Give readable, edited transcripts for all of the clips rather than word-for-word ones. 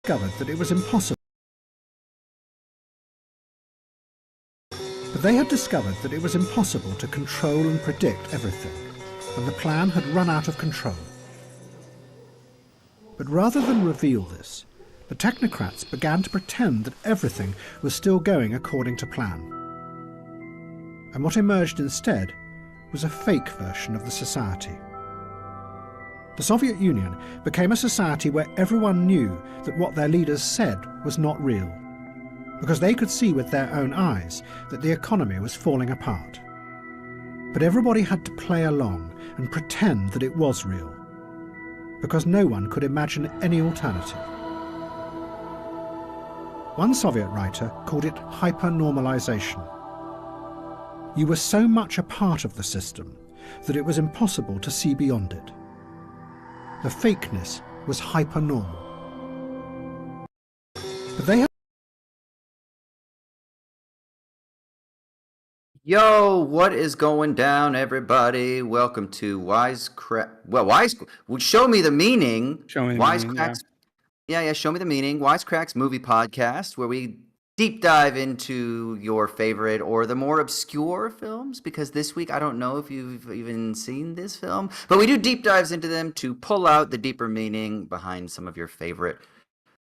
discovered that it was impossible. But they had discovered that it was impossible to control and predict everything, and the plan had run out of control. But rather than reveal this, the technocrats began to pretend that everything was still going according to plan. And what emerged instead was a fake version of the society. The Soviet Union became a society where everyone knew that what their leaders said was not real, because they could see with their own eyes that the economy was falling apart. But everybody had to play along and pretend that it was real, because no one could imagine any alternative. One Soviet writer called it hypernormalisation. You were so much a part of the system that it was impossible to see beyond it. The fakeness was hypernormal. But they had... Yo, what is going down, everybody? Welcome to Wisecrack. Well, show me the meaning. Show me the meaning, yeah. Show me the meaning. Wisecrack's movie podcast, where we deep dive into your favorite or the more obscure films. Because this week, I don't know if you've even seen this film, but we do deep dives into them to pull out the deeper meaning behind some of your favorite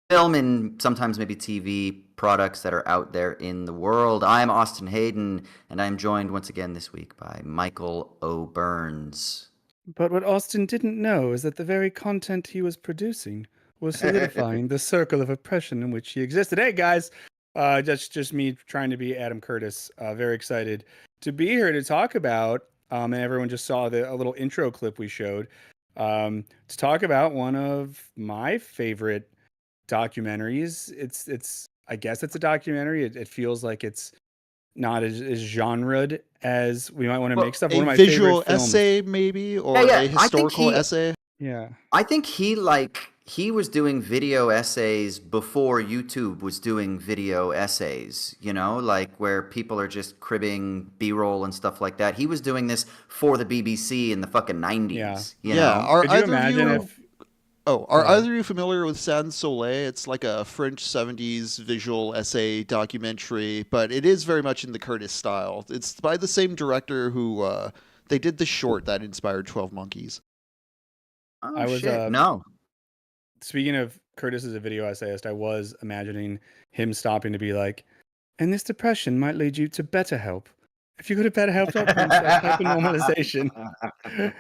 film and sometimes maybe TV products that are out there in the world. I'm Austin Hayden, and I'm joined once again this week by Michael O'Burns. But what Austin didn't know is that the very content he was producing was solidifying the circle of oppression in which he existed. Hey guys, just me trying to be Adam Curtis. Very excited to be here to talk about, and everyone just saw a little intro clip we showed, to talk about one of my favorite documentaries. I guess it's a documentary. It feels like it's not as genred as we might want to make stuff. One of my visual favorite films. essay, maybe, or a historical essay. Yeah, I think he was doing video essays before YouTube was doing video essays. You know, like where people are just cribbing B-roll and stuff like that. He was doing this for the BBC in the fucking 90s. Yeah. Could you imagine if? Are either of you familiar with Sans Soleil? It's like a French 70s visual essay documentary, but it is very much in the Curtis style. It's by the same director who they did the short that inspired 12 Monkeys. Oh, shit. No. Speaking of Curtis as a video essayist, I was imagining him stopping to be like, and this depression might lead you to BetterHelp. If you go to BetterHelp.com/hypernormalization,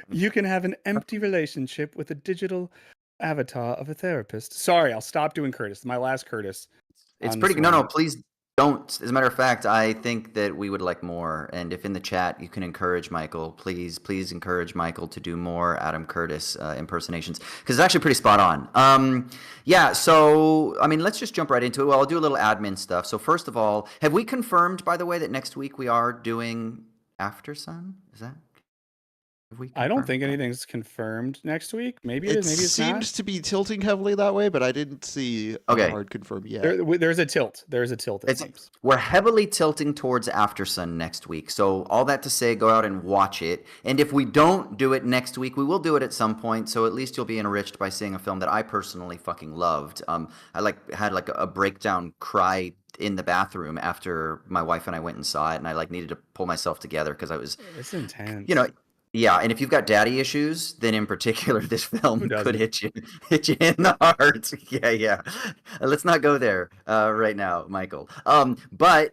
you can have an empty relationship with a digital avatar of a therapist. Sorry, I'll stop doing Curtis. My last Curtis. It's pretty. No, please don't. As a matter of fact, I think that we would like more. And if in the chat you can encourage Michael, please encourage Michael to do more Adam Curtis impersonations, because it's actually pretty spot on. Yeah. So I mean, let's just jump right into it. Well, I'll do a little admin stuff. So first of all, have we confirmed, by the way, that next week we are doing After Sun? Is that? I don't think anything's confirmed next week. Maybe It it's seems to be tilting heavily that way, but I didn't see a hard confirm yet. There's a tilt. There's a tilt. We're heavily tilting towards After Sun next week. So all that to say, go out and watch it. And if we don't do it next week, we will do it at some point. So at least you'll be enriched by seeing a film that I personally fucking loved. I had a breakdown cry in the bathroom after my wife and I went and saw it, and I needed to pull myself together because I was. It's intense. Yeah, and if you've got daddy issues, then in particular, this film could hit you in the heart. Yeah. Let's not go there right now, Michael. Potentially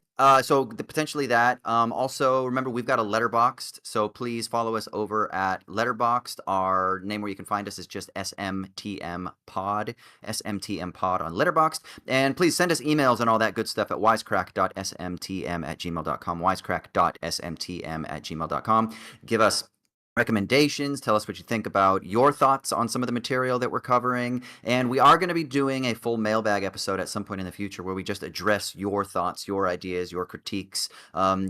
that. Also, remember, we've got a Letterboxd, so please follow us over at Letterboxd. Our name where you can find us is just SMTM Pod on Letterboxd. And please send us emails and all that good stuff at wisecrack.smtm@gmail.com, wisecrack.smtm@gmail.com. Give us recommendations. Tell us what you think about your thoughts on some of the material that we're covering. And we are going to be doing a full mailbag episode at some point in the future where we just address your thoughts, your ideas, your critiques,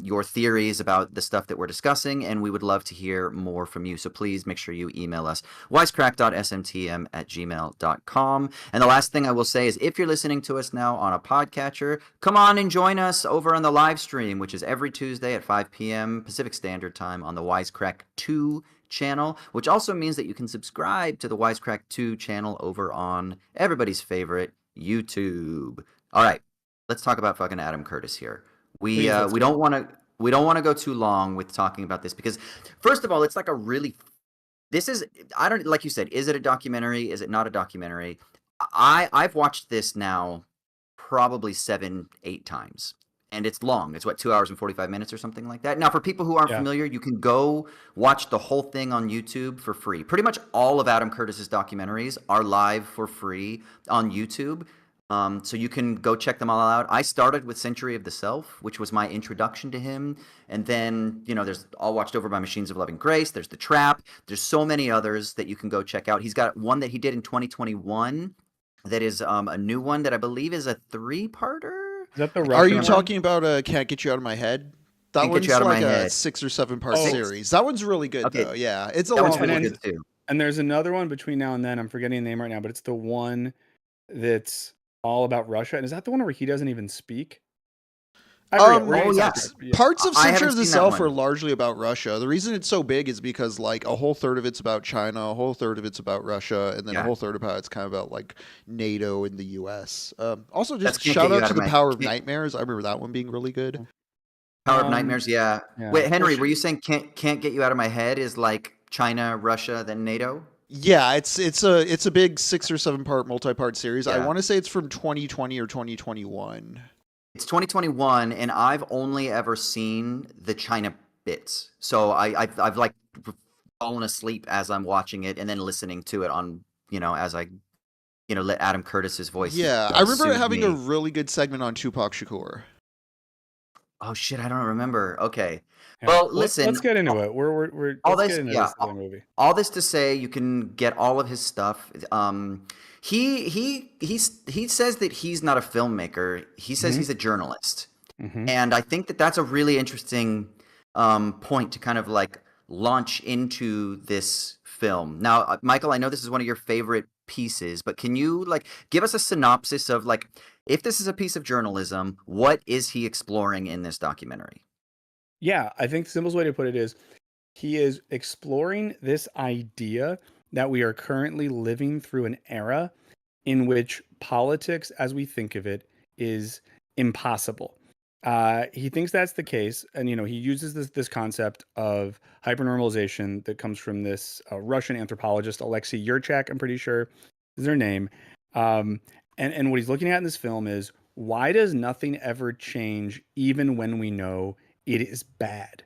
your theories about the stuff that we're discussing. And we would love to hear more from you. So please make sure you email us, wisecrack.smtm@gmail.com. And the last thing I will say is, if you're listening to us now on a podcatcher, come on and join us over on the live stream, which is every Tuesday at 5 p.m. Pacific Standard Time on the Wisecrack 2 channel, which also means that you can subscribe to the Wisecrack 2 channel over on everybody's favorite YouTube. All right, let's talk about fucking Adam Curtis here. We Please, let's we do it. don't want to we don't want to go too long with talking about this because first of all, it's like a really this is I don't like you said, is it a documentary? Is it not a documentary? I've watched this now probably 7, 8 times. And it's long. It's what 2 hours and 45 minutes or something like that. Now, for people who aren't Yeah. familiar, you can go watch the whole thing on YouTube for free. Pretty much all of Adam Curtis's documentaries are live for free on YouTube. So you can go check them all out. I started with Century of the Self, which was my introduction to him. And then, there's All Watched Over by Machines of Loving Grace. There's The Trap. There's so many others that you can go check out. He's got one that he did in 2021 that is a new one that I believe is a 3-parter. Is that the Are Russian you one? talking about Can't Get You Out of My Head? That Can't Get one's You Out of My like a Head. 6 or 7 part Oh. series. That one's really good Okay. though. Yeah, it's a That one's long really one. good too. And there's another one between now and then. I'm forgetting the name right now, but it's the one that's all about Russia. And is that the one where he doesn't even speak? I forget. We're Oh, getting yes. sidetracked, but yeah. Parts of I Century haven't of the seen that Self one. are largely about Russia. The reason it's so big is because like a whole third of it's about China, a whole third of it's about Russia, and then a Yeah. whole third about it's kind of about like NATO and the U.S. Also, That's just Can't shout Get You out Out to of the My- Power of Can't- Nightmares. I remember that one being really good. Power of Um, Nightmares, yeah. yeah. Wait, Henry, Well, were you saying can't get you out of my head is like China, Russia, then NATO? Yeah, it's a big 6 or 7 part multi-part series. I Yeah. want to say it's from 2020 or 2021. It's 2021, and I've only ever seen the China bits. So I've like fallen asleep as I'm watching it, and then listening to it on as I let Adam Curtis's voice. Yeah, I remember it soothe having me. a really good segment on Tupac Shakur. Oh shit, I don't remember. Okay. yeah. Well, let's listen. get into it. We're all let's this, get into yeah, this other movie. all this to say, you can get all of his stuff. He says that he's not a filmmaker. He says Mhm. he's a journalist, Mhm. and I think that that's a really interesting point to kind of like launch into this film. Now, Michael, I know this is one of your favorite pieces, but can you like give us a synopsis of like if this is a piece of journalism, what is he exploring in this documentary? Yeah, I think the simplest way to put it is he is exploring this idea that we are currently living through an era in which politics, as we think of it, is impossible. He thinks that's the case, and he uses this concept of hypernormalization that comes from this Russian anthropologist Alexei Yurchak. I'm pretty sure is their name. And what he's looking at in this film is why does nothing ever change, even when we know it is bad?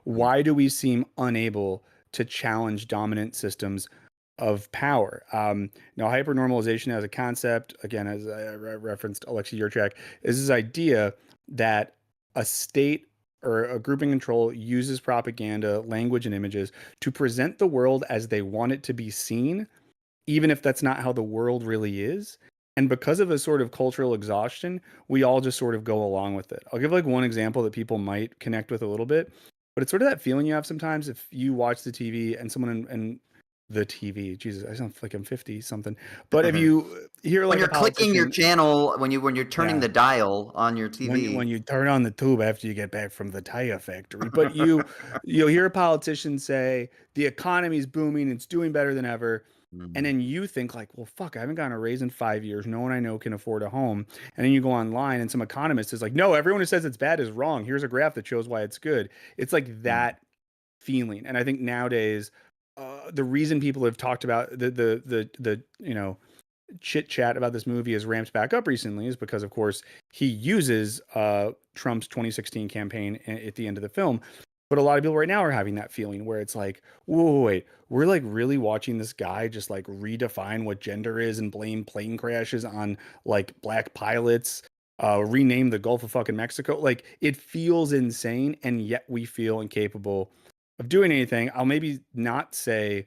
Why do we seem unable to challenge dominant systems of power? Now, hypernormalization as a concept, again, as I referenced Alexei Yurchak, is this idea that a state or a grouping control uses propaganda, language, and images to present the world as they want it to be seen, even if that's not how the world really is. And because of a sort of cultural exhaustion, we all just sort of go along with it. I'll give like one example that people might connect with a little bit, but it's sort of that feeling you have sometimes if you watch the TV and someone in the TV, Jesus, I sound like I'm 50 something. But if you hear like When you're clicking your channel, when you're turning Yeah. the dial on your TV, when you turn on the tube after you get back from the tire factory, but you'll hear a politician say the economy's booming, it's doing better than ever. And then you think like, well, fuck, I haven't gotten a raise in 5 years. No one I know can afford a home. And then you go online and some economist is like, no, everyone who says it's bad is wrong. Here's a graph that shows why it's good. It's like that feeling. And I think nowadays, the reason people have talked about the chit chat about this movie has ramped back up recently is because, of course, he uses Trump's 2016 campaign at the end of the film. But a lot of people right now are having that feeling where it's like, whoa, wait, we're like really watching this guy just like redefine what gender is and blame plane crashes on like black pilots, rename the Gulf of fucking Mexico. Like it feels insane, and yet we feel incapable of doing anything. I'll maybe not say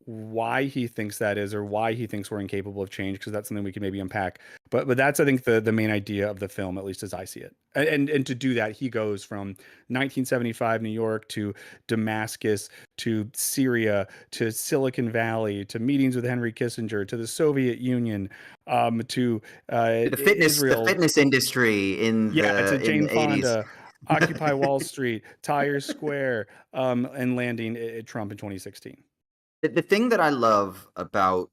why he thinks that is or why he thinks we're incapable of change, because that's something we can maybe unpack. But that's I think the main idea of the film, at least as I see it. And to do that, he goes from 1975 New York to Damascus to Syria to Silicon Valley to meetings with Henry Kissinger to the Soviet Union to Israel. the fitness industry in To Jane the 80s. Fonda, Occupy Wall Street, Times Square, and landing at Trump in 2016. The thing that I love about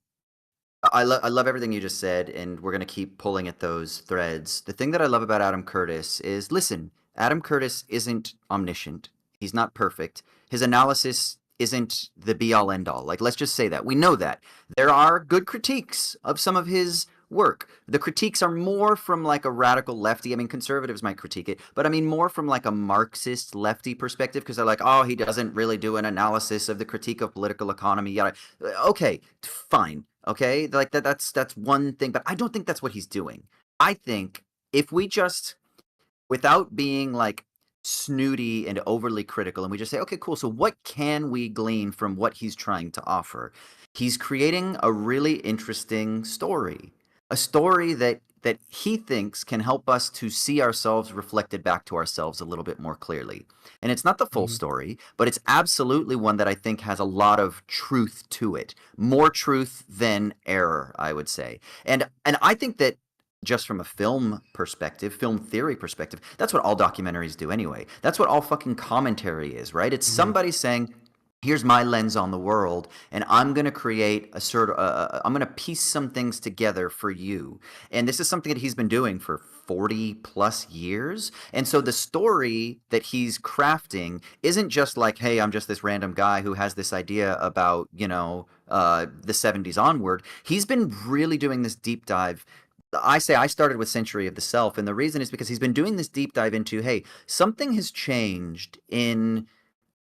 I love everything you just said, and we're gonna keep pulling at those threads. The thing that I love about Adam Curtis is, listen, Adam Curtis isn't omniscient. He's not perfect. His analysis isn't the be all end all. Like, let's just say that. We know that. There are good critiques of some of his work. The critiques are more from like a radical lefty. I mean, conservatives might critique it, but I mean more from like a Marxist lefty perspective because they're like, oh, he doesn't really do an analysis of the critique of political economy. Yada. Okay, fine. Okay, like that's one thing, but I don't think that's what he's doing. I think if we just, without being like snooty and overly critical, and we just say, okay, cool, so what can we glean from what he's trying to offer? He's creating a really interesting story, a story that he thinks can help us to see ourselves reflected back to ourselves a little bit more clearly. And it's not the full story, but it's absolutely one that I think has a lot of truth to it. More truth than error, I would say. And I think that just from a film perspective, film theory perspective, that's what all documentaries do anyway. That's what all fucking commentary is, right? It's somebody saying, here's my lens on the world, and I'm going to create a sort of, I'm going to piece some things together for you. And this is something that he's been doing for 40 plus years. And so the story that he's crafting isn't just like, hey, I'm just this random guy who has this idea about, the 70s onward. He's been really doing this deep dive. I say I started with Century of the Self, and the reason is because he's been doing this deep dive into, hey, something has changed in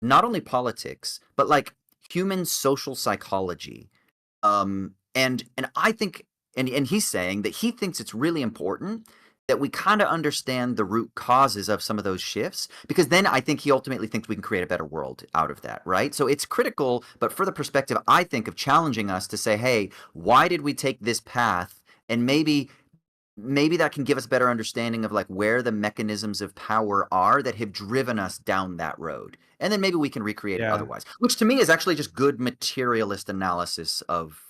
not only politics, but like human social psychology. And I think, and he's saying that he thinks it's really important that we kind of understand the root causes of some of those shifts, because then I think he ultimately thinks we can create a better world out of that, right? So it's critical, but for the perspective, I think, of challenging us to say, hey, why did we take this path? And maybe that can give us better understanding of like where the mechanisms of power are that have driven us down that road, and then maybe we can recreate it Yeah. otherwise, which to me is actually just good materialist analysis of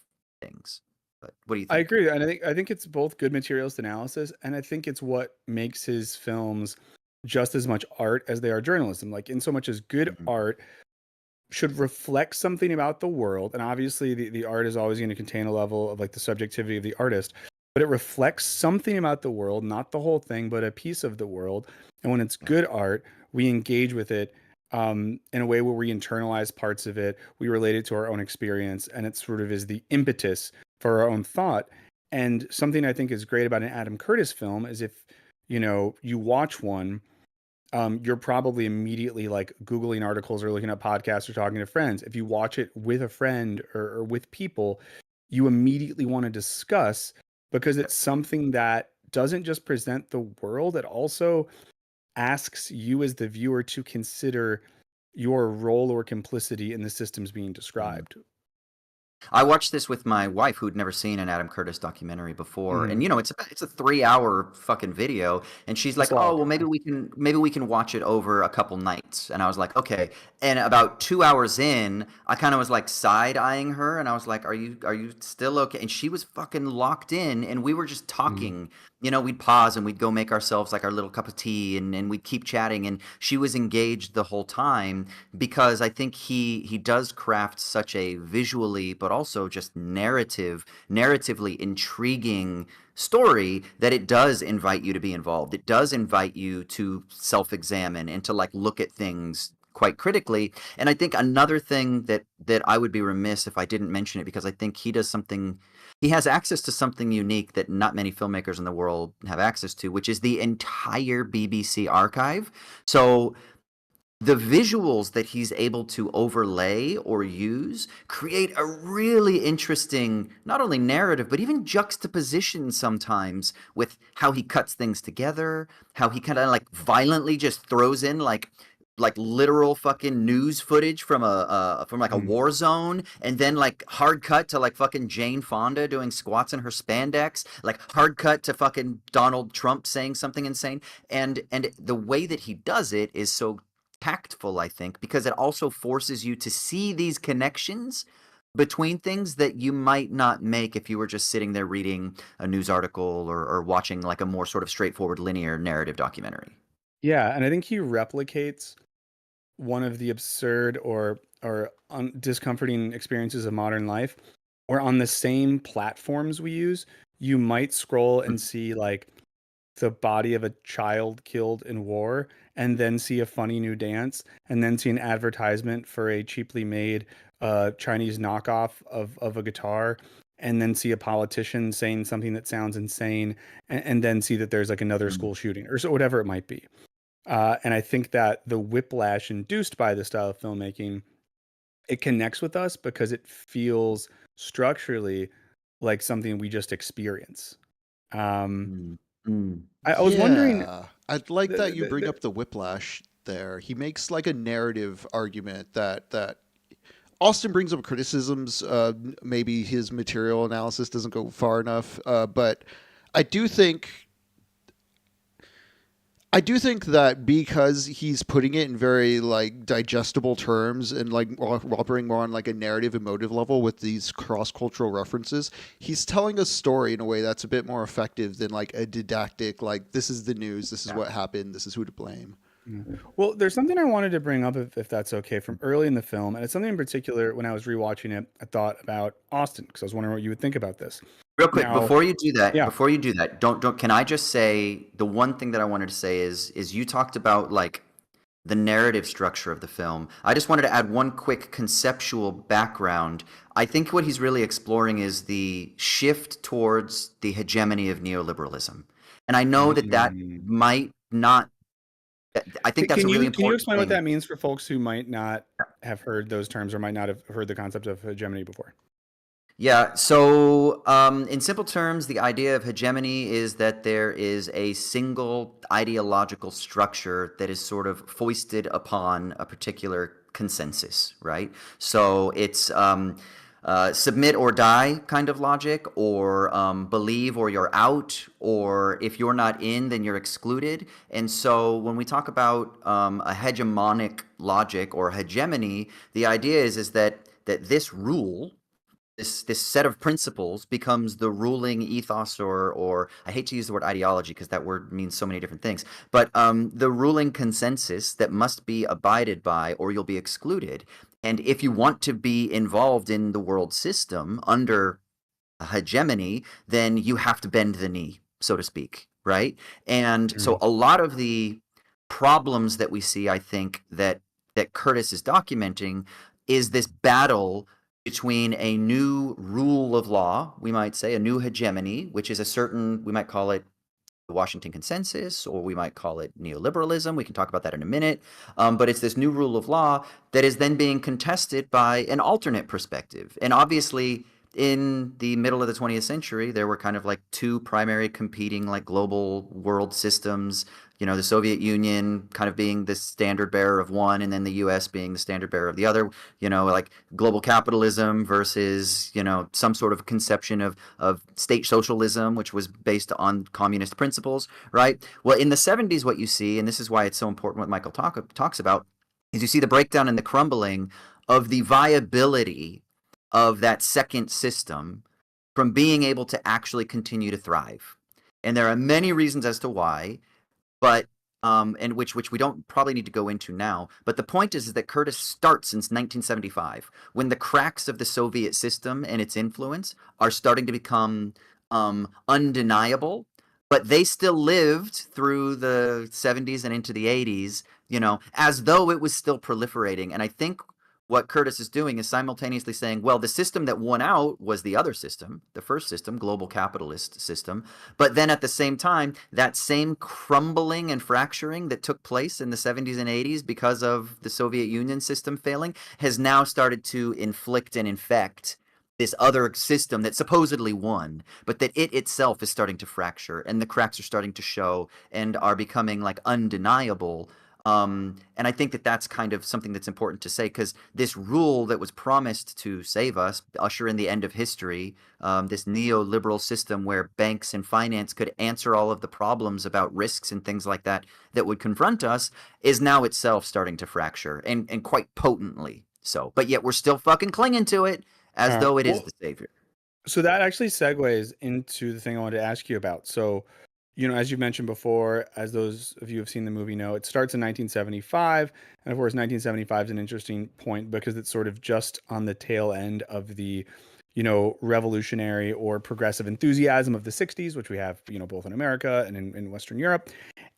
things. But what do you I think? agree, and I think it's both good materialist analysis, and I think it's what makes his films just as much art as they are journalism. Like, in so much as good Mhm. art should reflect something about the world, and obviously the art is always going to contain a level of like the subjectivity of the artist, but it reflects something about the world, not the whole thing, but a piece of the world. And when it's Yeah. good art, we engage with it in a way where we internalize parts of it, we relate it to our own experience, and it sort of is the impetus for our own thought. And something I think is great about an Adam Curtis film is if you watch one, you're probably immediately like Googling articles or looking at podcasts or talking to friends. If you watch it with a friend or with people, you immediately want to discuss, because it's something that doesn't just present the world, it also asks you as the viewer to consider your role or complicity in the systems being Mhm. described. I watched this with my wife, who'd never seen an Adam Curtis documentary before, and Mhm. it's a 3 hour fucking video, and she's It's like, "Oh, long. well, maybe we can watch it over a couple nights," and I was like, "Okay." And about 2 hours in, I kind of was like side eyeing her, and I was like, "Are you still okay?" And she was fucking locked in, and we were just Mhm. talking. We'd pause and we'd go make ourselves like our little cup of tea, and we'd keep chatting, and she was engaged the whole time because I think he does craft such a visually but also just narratively intriguing story that it does invite you to be involved. It does invite you to self-examine and to like look at things quite critically. And I think another thing that I would be remiss if I didn't mention it, because I think he has access to something unique that not many filmmakers in the world have access to, which is the entire BBC archive. So the visuals that he's able to overlay or use create a really interesting, not only narrative, but even juxtaposition sometimes with how he cuts things together, how he kind of like violently just throws in like literal fucking news footage from like a Mhm. war zone, and then like hard cut to like fucking Jane Fonda doing squats in her spandex, like hard cut to fucking Donald Trump saying something insane. And the way that he does it is so tactful, I think, because it also forces you to see these connections between things that you might not make if you were just sitting there reading a news article or watching like a more sort of straightforward linear narrative documentary. Yeah, and I think he replicates one of the absurd or discomforting experiences of modern life, or on the same platforms we use, you might scroll and see like the body of a child killed in war, and then see a funny new dance, and then see an advertisement for a cheaply made Chinese knockoff of a guitar, and then see a politician saying something that sounds insane, and then see that there's like another Mm. school shooting or so whatever it might be. And I think that the whiplash induced by this style of filmmaking, it connects with us because it feels structurally like something we just experience. Um, Mm. Mm. I was wondering, Yeah, I'd like the, that you the, bring the, up the whiplash there. He makes like a narrative argument that Austin brings up criticisms. Maybe his material analysis doesn't go far enough, but I do think I do think that because he's putting it in very like digestible terms and like operating more on like a narrative emotive level with these cross cultural references, he's telling a story in a way that's a bit more effective than like a didactic like this is the news, this is Yeah. what happened, this is who to blame. well, there's something I wanted to bring up if that's okay from early in the film, and it's something in particular when I was rewatching it, I thought about Austin because I was wondering what you would think about this. Real quick, Now, yeah, before you do that, don't can I just say the one thing that I wanted to say is you talked about like the narrative structure of the film. I just wanted to add one quick conceptual background. I think what he's really exploring is the shift towards the hegemony of neoliberalism. And I know that that mm, might not I think that's a really can you important explain what thing. that means for folks who might not have heard those terms or might not have heard the concept of hegemony before? Yeah, so in simple terms, the idea of hegemony is that there is a single ideological structure that is sort of foisted upon a particular consensus, right? So it's submit or die kind of logic, or believe or you're out, or if you're not in, then you're excluded. And so when we talk about a hegemonic logic or hegemony, the idea is that this rule, this set of principles becomes the ruling ethos, or I hate to use the word ideology because that word means so many different things, but the ruling consensus that must be abided by or you'll be excluded. And if you want to be involved in the world system under a hegemony, then you have to bend the knee, so to speak, right? And so Mm, a lot of the problems that we see, I think that Curtis is documenting is this battle between a new rule of law, we might say, a new hegemony, which is a certain, we might call it the Washington Consensus, or we might call it neoliberalism. We can talk about that in a minute. But it's this new rule of law that is then being contested by an alternate perspective. And obviously, in the middle of the 20th century, there were kind of like two primary competing like global world systems. You know, the Soviet Union kind of being the standard bearer of one, and then the U.S. being the standard bearer of the other. You know, like global capitalism versus, you know, some sort of conception of state socialism, which was based on communist principles, right? Well, in the 70s, what you see, and this is why it's so important what Michael talks about, is you see the breakdown and the crumbling of the viability of that second system from being able to actually continue to thrive. And there are many reasons as to why, but and which we don't probably need to go into now. But the point is that Curtis starts since 1975, when the cracks of the Soviet system and its influence are starting to become undeniable. But they still lived through the 70s and into the 80s, you know, as though it was still proliferating. And I think what Curtis is doing is simultaneously saying, well, the system that won out was the other system, the first system, global capitalist system. But then at the same time, that same crumbling and fracturing that took place in the 70s and 80s because of the Soviet Union system failing has now started to inflict and infect this other system that supposedly won, but that it itself is starting to fracture and the cracks are starting to show and are becoming like undeniable. And I think that that's kind of something that's important to say, because this rule that was promised to save us, usher in the end of history, this neoliberal system where banks and finance could answer all of the problems about risks and things like that that would confront us, is now itself starting to fracture, and quite potently so. But yet we're still fucking clinging to it as though it is well, the savior. so that actually segues into the thing I wanted to ask you about. So, you know, as you've mentioned before, as those of you who have seen the movie know, it starts in 1975. And of course, 1975 is an interesting point because it's sort of just on the tail end of the, revolutionary or progressive enthusiasm of the 60s, which we have, both in America and in Western Europe.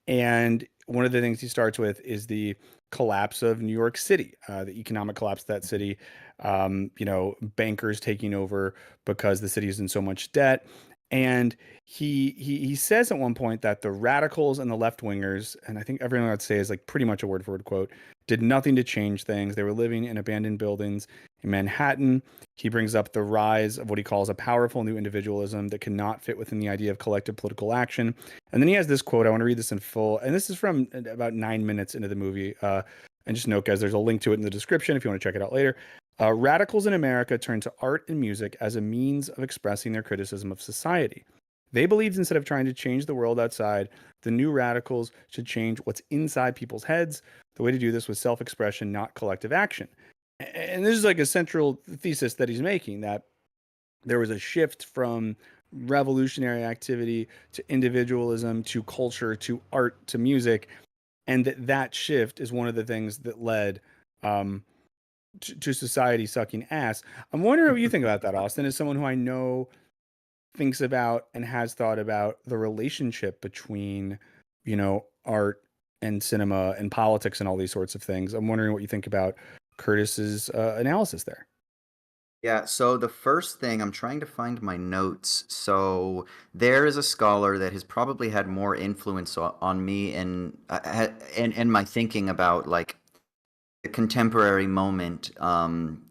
And one of the things he starts with is the collapse of New York City, the economic collapse of that city, bankers taking over because the city is in so much debt. And he says at one point that the radicals and the left wingers, and I think everything I'd say is like pretty much a word for word quote, did nothing to change things. They were living in abandoned buildings in Manhattan. He brings up the rise of what he calls a powerful new individualism that cannot fit within the idea of collective political action. And then he has this quote. I want to read this in full. And this is from about 9 minutes into the movie. And just note, guys, there's a link to it in the description if you want to check it out later. Radicals in America turned to art and music as a means of expressing their criticism of society. They believed instead of trying to change the world outside, the new radicals should change what's inside people's heads. The way to do this was self-expression, not collective action. And this is like a central thesis that he's making, that there was a shift from revolutionary activity to individualism to culture to art to music, and that shift is one of the things that led to society sucking ass. I'm wondering what you think about that, Austin, as someone who I know thinks about and has thought about the relationship between, art and cinema and politics and all these sorts of things. I'm wondering what you think about Curtis's analysis there. Yeah, so the first thing, I'm trying to find my notes. So there is a scholar that has probably had more influence on me and my thinking about like the contemporary moment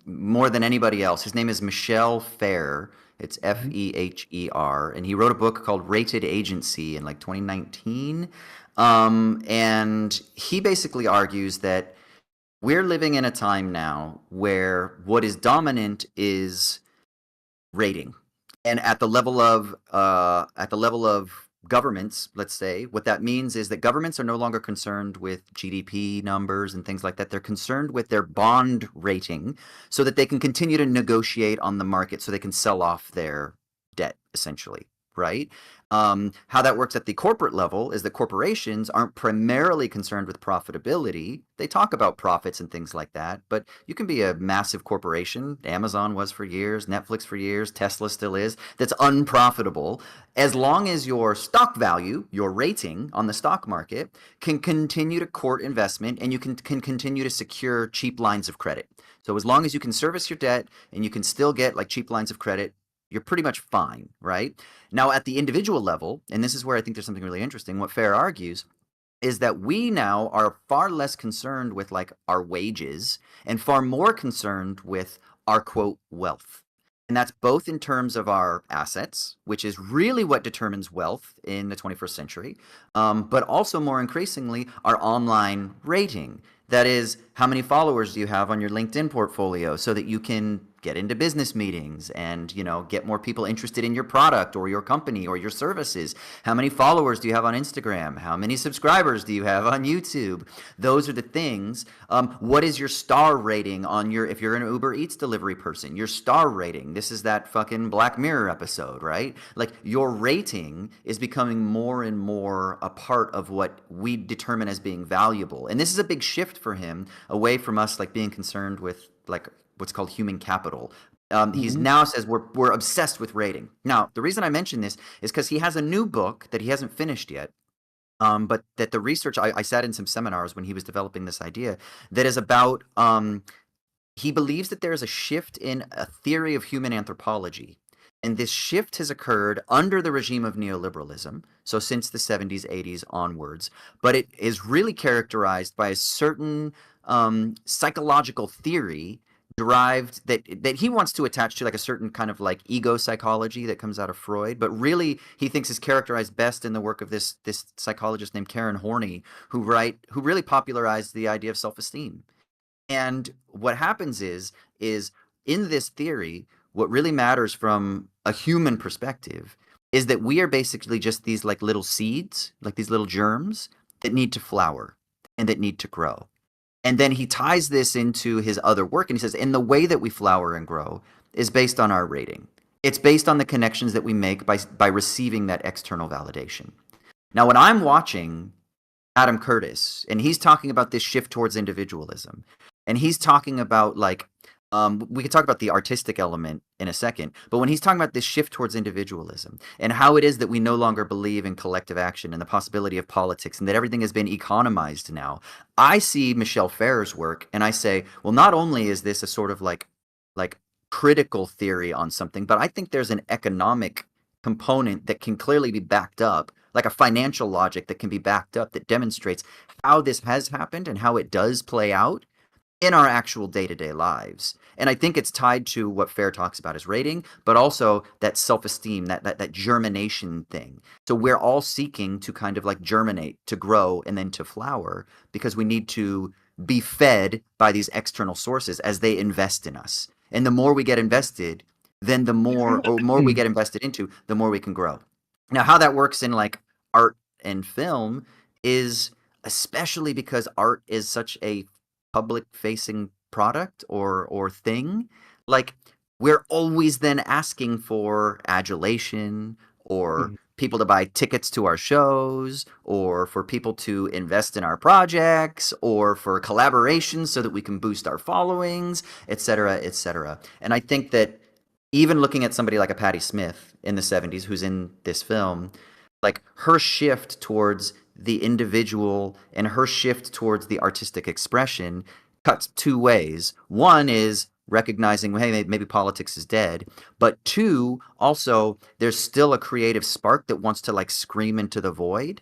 more than anybody else. His name is Michel Feher. It's Feher, and he wrote a book called Rated Agency in like 2019. And he basically argues that we're living in a time now where what is dominant is rating, and at the level of governments, let's say, what that means is that governments are no longer concerned with GDP numbers and things like that. They're concerned with their bond rating so that they can continue to negotiate on the market, so they can sell off their debt, essentially, right? How that works at the corporate level is that corporations aren't primarily concerned with profitability. They talk about profits and things like that, but you can be a massive corporation. Amazon was for years, Netflix for years, Tesla still is, that's unprofitable. As long as your stock value, your rating on the stock market, can continue to court investment, and you can continue to secure cheap lines of credit. So as long as you can service your debt and you can still get like cheap lines of credit, you're pretty much fine, right? Now, at the individual level, and this is where I think there's something really interesting, what Feher argues is that we now are far less concerned with like our wages and far more concerned with our, quote, wealth. And that's both in terms of our assets, which is really what determines wealth in the 21st century, but also more increasingly our online rating. That is, how many followers do you have on your LinkedIn portfolio so that you can get into business meetings and, get more people interested in your product or your company or your services? How many followers do you have on Instagram? How many subscribers do you have on YouTube? Those are the things. What is your star rating on if you're an Uber Eats delivery person, your star rating? This is that fucking Black Mirror episode, right? Like, your rating is becoming more and more a part of what we determine as being valuable. And this is a big shift for him away from us like being concerned with like what's called human capital. He's now says we're obsessed with rating. Now, the reason I mention this is because he has a new book that he hasn't finished yet, but that the research, I sat in some seminars when he was developing this idea, that is about, he believes that there is a shift in a theory of human anthropology. And this shift has occurred under the regime of neoliberalism, so since the 70s, 80s onwards. But it is really characterized by a certain psychological theory derived that he wants to attach to like a certain kind of like ego psychology that comes out of Freud, but really he thinks is characterized best in the work of this psychologist named Karen Horney, who really popularized the idea of self-esteem. And what happens is in this theory, what really matters from a human perspective is that we are basically just these like little seeds, like these little germs that need to flower and that need to grow. And then he ties this into his other work, and he says, and the way that we flower and grow is based on our rating. It's based on the connections that we make by receiving that external validation. Now, when I'm watching Adam Curtis, and he's talking about this shift towards individualism, and he's talking about like We could talk about the artistic element in a second, but when he's talking about this shift towards individualism and how it is that we no longer believe in collective action and the possibility of politics and that everything has been economized now, I see Michelle Pfeiffer's work and I say, well, not only is this a sort of like critical theory on something, but I think there's an economic component that can clearly be backed up, like a financial logic that can be backed up that demonstrates how this has happened and how it does play out in our actual day-to-day lives. And I think it's tied to what Fair talks about as rating, but also that self-esteem, that germination thing. So we're all seeking to kind of like germinate, to grow, and then to flower because we need to be fed by these external sources as they invest in us. And the more we get invested, then the more we get invested into, the more we can grow. Now, how that works in like art and film is especially because art is such a public facing product or thing, like we're always then asking for adulation or people to buy tickets to our shows or for people to invest in our projects or for collaborations so that we can boost our followings, etc., etc. And I think that even looking at somebody like a Patti Smith in the 70s who's in this film, like her shift towards the individual and her shift towards the artistic expression cuts two ways. One is recognizing, hey, maybe politics is dead. But two, also, there's still a creative spark that wants to like scream into the void.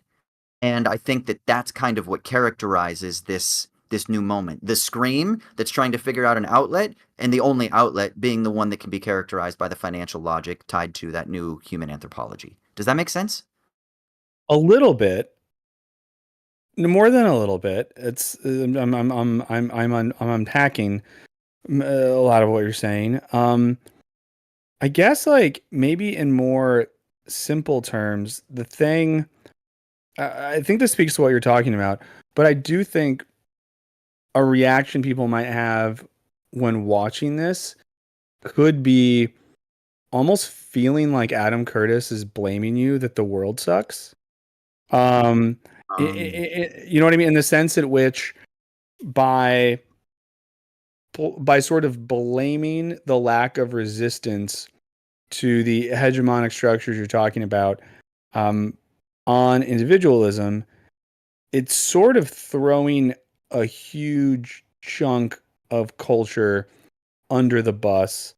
And I think that that's kind of what characterizes this new moment. The scream that's trying to figure out an outlet, and the only outlet being the one that can be characterized by the financial logic tied to that new human anthropology. Does that make sense? A little bit. More than a little bit. It's I'm unpacking a lot of what you're saying. I guess like maybe in more simple terms, the thing I think this speaks to what you're talking about, but I do think a reaction people might have when watching this could be almost feeling like Adam Curtis is blaming you that the world sucks. You know what I mean? In the sense at which by sort of blaming the lack of resistance to the hegemonic structures you're talking about on individualism, it's sort of throwing a huge chunk of culture under the bus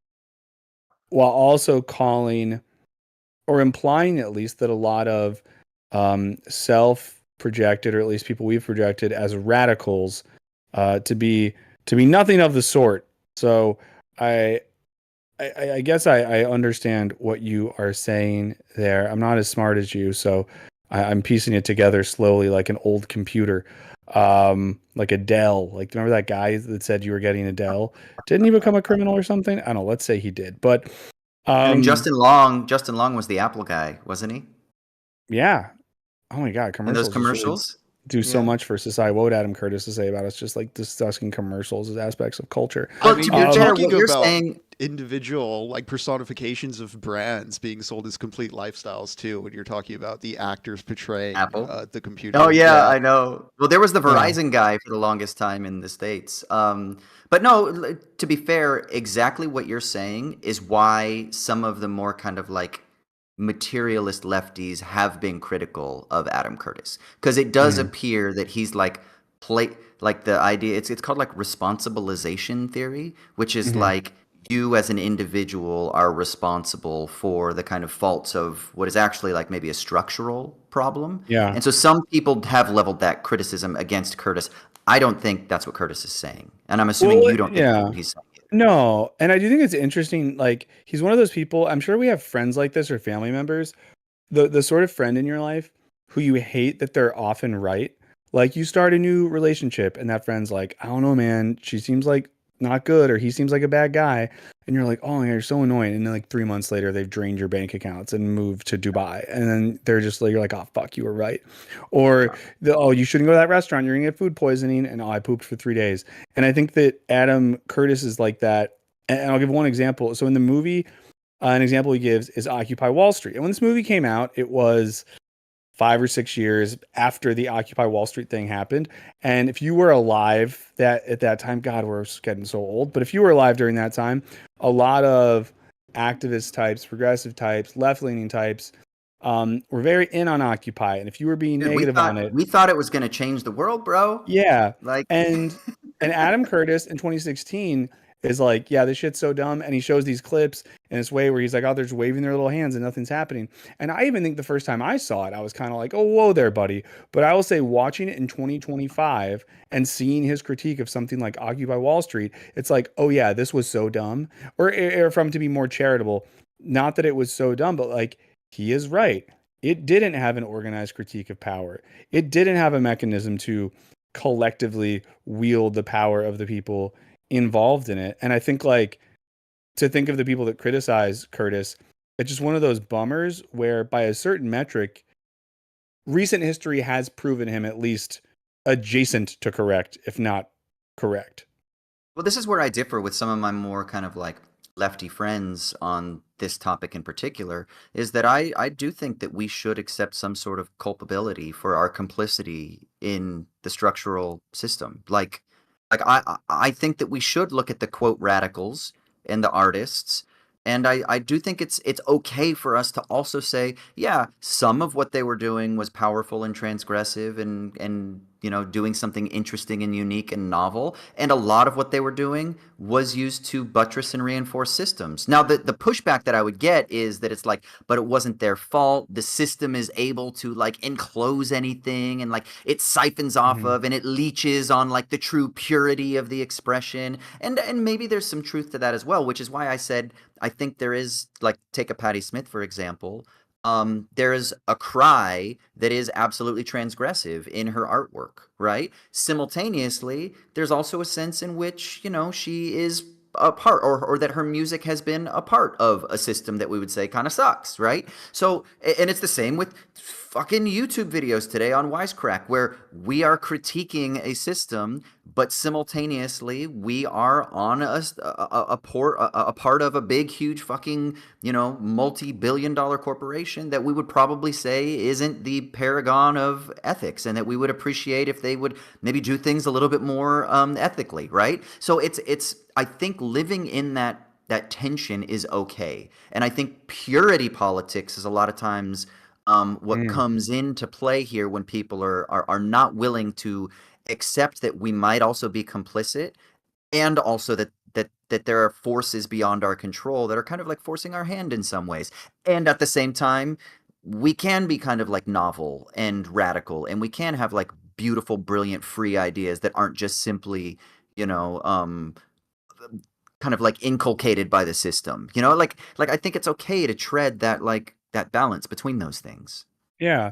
while also calling or implying at least that a lot of self-projected, or at least people we've projected as radicals, to be nothing of the sort. So I guess I understand what you are saying there. I'm not as smart as you, so I'm piecing it together slowly like an old computer, like a Dell. Like, remember that guy that said you were getting a Dell? Didn't he become a criminal or something? I don't know. Let's say he did, but I mean, Justin Long was the Apple guy, wasn't he? yeah. Oh my God, In those commercials commercials. do so much for society. What would Adam Curtis to say about us? Just like discussing commercials as aspects of culture. Well, I mean, to be you're fair, talking what you're about saying, individual like personifications of brands being sold as complete lifestyles too. When you're talking about the actors portraying Apple. the computer. Oh yeah, I know. Well, there was the Verizon guy for the longest time in the States. But no, to be fair, exactly what you're saying is why some of the more kind of like materialist lefties have been critical of Adam Curtis, because it does appear that he's like like the idea it's called like responsibilization theory, which is like you as an individual are responsible for the kind of faults of what is actually like maybe a structural problem. Yeah. And so some people have leveled that criticism against Curtis. I don't think that's what Curtis is saying. And I'm assuming you don't think that's what he's saying. No, and I do think it's interesting. Like, he's one of those people. I'm sure we have friends like this or family members. The sort of friend in your life who you hate that they're often right. Like, you start a new relationship, and that friend's like, I don't know, man. She seems like not good, or he seems like a bad guy. And you're like, oh my God, you're so annoying. And then like 3 months later, they've drained your bank accounts and moved to Dubai. And then they're just like, you're like, oh fuck, you were right. Or oh, you shouldn't go to that restaurant. You're gonna get food poisoning. And oh, I pooped for 3 days. And I think that Adam Curtis is like that. And I'll give one example. So in the movie, an example he gives is Occupy Wall Street. And when this movie came out, it was 5 or 6 years after the Occupy Wall Street thing happened. And if you were alive at that time, God, we're getting so old. But if you were alive during that time, a lot of activist types, progressive types, left-leaning types were very in on Occupy. And if you were being Dude, negative on it, we thought it was going to change the world, bro. yeah. Like, And Adam Curtis in 2016 is like, yeah, this shit's so dumb. And he shows these clips in this way where he's like, oh, they're just waving their little hands and nothing's happening. And I even think the first time I saw it, I was kind of like, oh, whoa there, buddy. But I will say watching it in 2025 and seeing his critique of something like Occupy Wall Street, it's like, oh yeah, this was so dumb. Or from to be more charitable, not that it was so dumb, but like, he is right. It didn't have an organized critique of power. It didn't have a mechanism to collectively wield the power of the people involved in it. And I think like to think of the people that criticize Curtis, it's just one of those bummers where by a certain metric, recent history has proven him at least adjacent to correct, if not correct. well, this is where I differ with some of my more kind of like lefty friends on this topic in particular, is that I do think that we should accept some sort of culpability for our complicity in the structural system. I think that we should look at the quote radicals and the artists. And I do think it's okay for us to also say, yeah, some of what they were doing was powerful and transgressive and doing something interesting and unique and novel. And a lot of what they were doing was used to buttress and reinforce systems. Now, the pushback that I would get is that it's like, but it wasn't their fault. The system is able to like enclose anything and like it siphons off of and it leeches on like the true purity of the expression. And maybe there's some truth to that as well, which is why I said I think there is, like, take a Patti Smith, for example. There is a cry that is absolutely transgressive in her artwork, right? Simultaneously, there's also a sense in which, she is a part or that her music has been a part of a system that we would say kind of sucks, right? So, and it's the same with fucking YouTube videos today on Wisecrack, where we are critiquing a system, but simultaneously we are on a part of a big, huge fucking, multi-billion-dollar corporation that we would probably say isn't the paragon of ethics, and that we would appreciate if they would maybe do things a little bit more ethically, right? So it's I think living in that tension is okay, and I think purity politics is a lot of times what comes into play here when people are not willing to accept that we might also be complicit, and also that there are forces beyond our control that are kind of like forcing our hand in some ways. And at the same time, we can be kind of like novel and radical, and we can have like beautiful, brilliant, free ideas that aren't just simply, kind of like inculcated by the system. Like I think it's okay to tread that balance between those things. Yeah.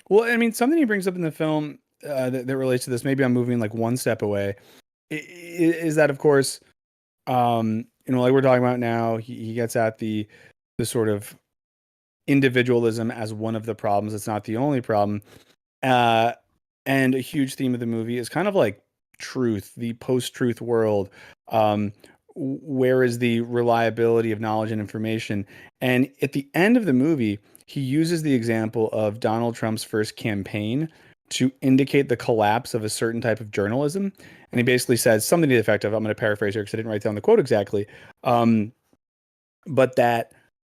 Well, I mean, something he brings up in the film that relates to this, maybe I'm moving like one step away, is that, of course, like we're talking about now, he gets at the sort of individualism as one of the problems. It's not the only problem. And a huge theme of the movie is kind of like truth, the post-truth world. Where is the reliability of knowledge and information? And at the end of the movie, he uses the example of Donald Trump's first campaign to indicate the collapse of a certain type of journalism. And he basically says something to the effect of, I'm going to paraphrase here because I didn't write down the quote exactly, but that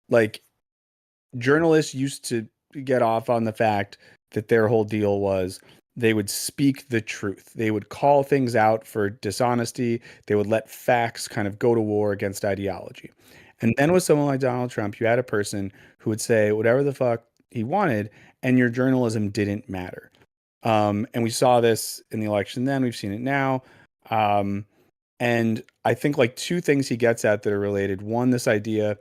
like journalists used to get off on the fact that their whole deal was they would speak the truth. They would call things out for dishonesty. They would let facts kind of go to war against ideology. And then with someone like Donald Trump, you had a person who would say whatever the fuck he wanted, and your journalism didn't matter. And we saw this in the election then. We've seen it now. And I think like two things he gets at that are related. One, this idea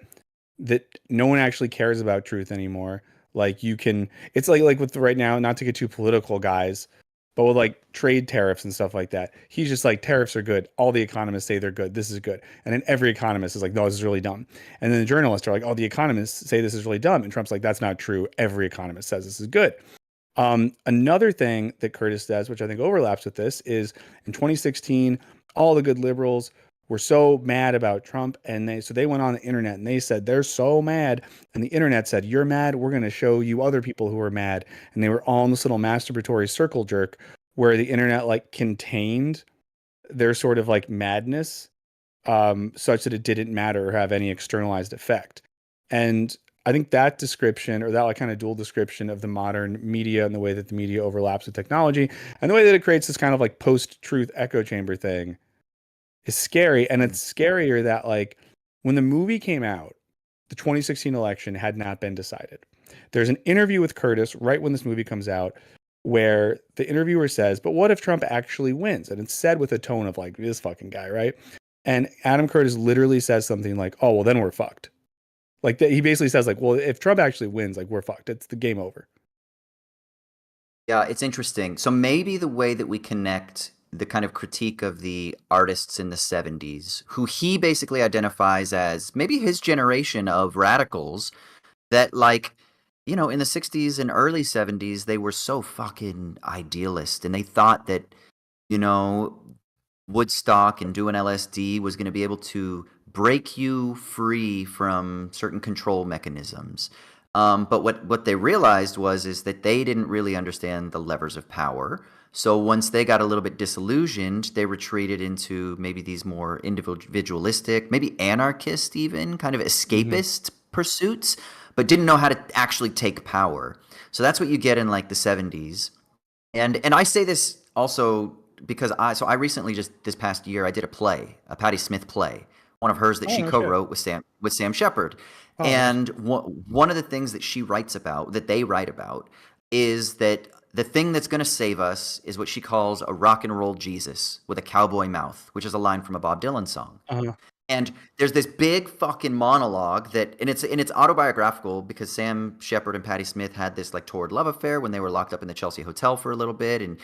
that no one actually cares about truth anymore. Like it's like with right now, not to get too political, guys, but with like trade tariffs and stuff like that, he's just like, tariffs are good. All the economists say they're good. This is good. And then every economist is like, no, this is really dumb. And then the journalists are like, oh, the economists say this is really dumb. And Trump's like, that's not true. Every economist says this is good. Another thing that Curtis does, which I think overlaps with this, is in 2016, all the good liberals were so mad about Trump, and they went on the internet and they said they're so mad, and the internet said you're mad. We're going to show you other people who are mad, and they were all in this little masturbatory circle jerk where the internet like contained their sort of like madness, such that it didn't matter or have any externalized effect. And I think that description, or that like kind of dual description of the modern media and the way that the media overlaps with technology and the way that it creates this kind of like post-truth echo chamber thing, is scary. And it's scarier that like when the movie came out, the 2016 election had not been decided. There's an interview with Curtis right when this movie comes out where the interviewer says, but what if Trump actually wins? And it's said with a tone of like, this fucking guy, right? And Adam Curtis literally says something like, oh, well, then we're fucked. Like he basically says like, well, if Trump actually wins, like we're fucked. It's the game over. Yeah, it's interesting. So maybe the way that we connect the kind of critique of the artists in the 70s, who he basically identifies as maybe his generation of radicals that like, you know, in the 60s and early 70s, they were so fucking idealist and they thought that, you know, Woodstock and doing LSD was going to be able to break you free from certain control mechanisms. But what they realized is that they didn't really understand the levers of power. So once they got a little bit disillusioned, they retreated into maybe these more individualistic, maybe anarchist even, kind of escapist pursuits, but didn't know how to actually take power. So that's what you get in like the 70s. And I say this also because I recently, just this past year, I did a Patti Smith play, one of hers that she co-wrote with Sam Shepard. And one of the things that she writes about, that they write about, is that the thing that's going to save us is what she calls a rock and roll Jesus with a cowboy mouth, which is a line from a Bob Dylan song. And there's this big fucking monologue and it's autobiographical because Sam Shepard and Patti Smith had this like torrid love affair when they were locked up in the Chelsea Hotel for a little bit, and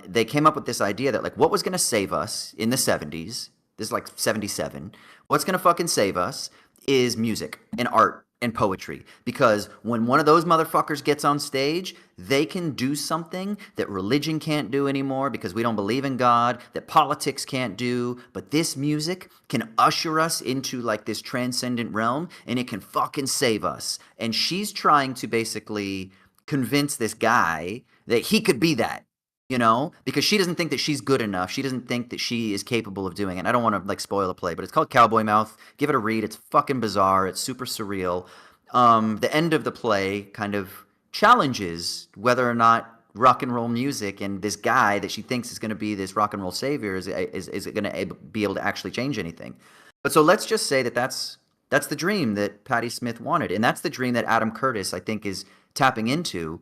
they came up with this idea that like what was going to save us in the 70s, this is like 77, what's going to fucking save us is music and art and poetry, because when one of those motherfuckers gets on stage, they can do something that religion can't do anymore because we don't believe in God, that politics can't do, but this music can usher us into like this transcendent realm and it can fucking save us. And she's trying to basically convince this guy that he could be that, you know, because she doesn't think that she's good enough. She doesn't think that she is capable of doing it. I don't want to like spoil the play, but it's called Cowboy Mouth. Give it a read. It's fucking bizarre. It's super surreal. The end of the play kind of challenges whether or not rock and roll music and this guy that she thinks is going to be this rock and roll savior is going to be able to actually change anything. But so let's just say that that's the dream that Patti Smith wanted, and that's the dream that Adam Curtis, I think, is tapping into,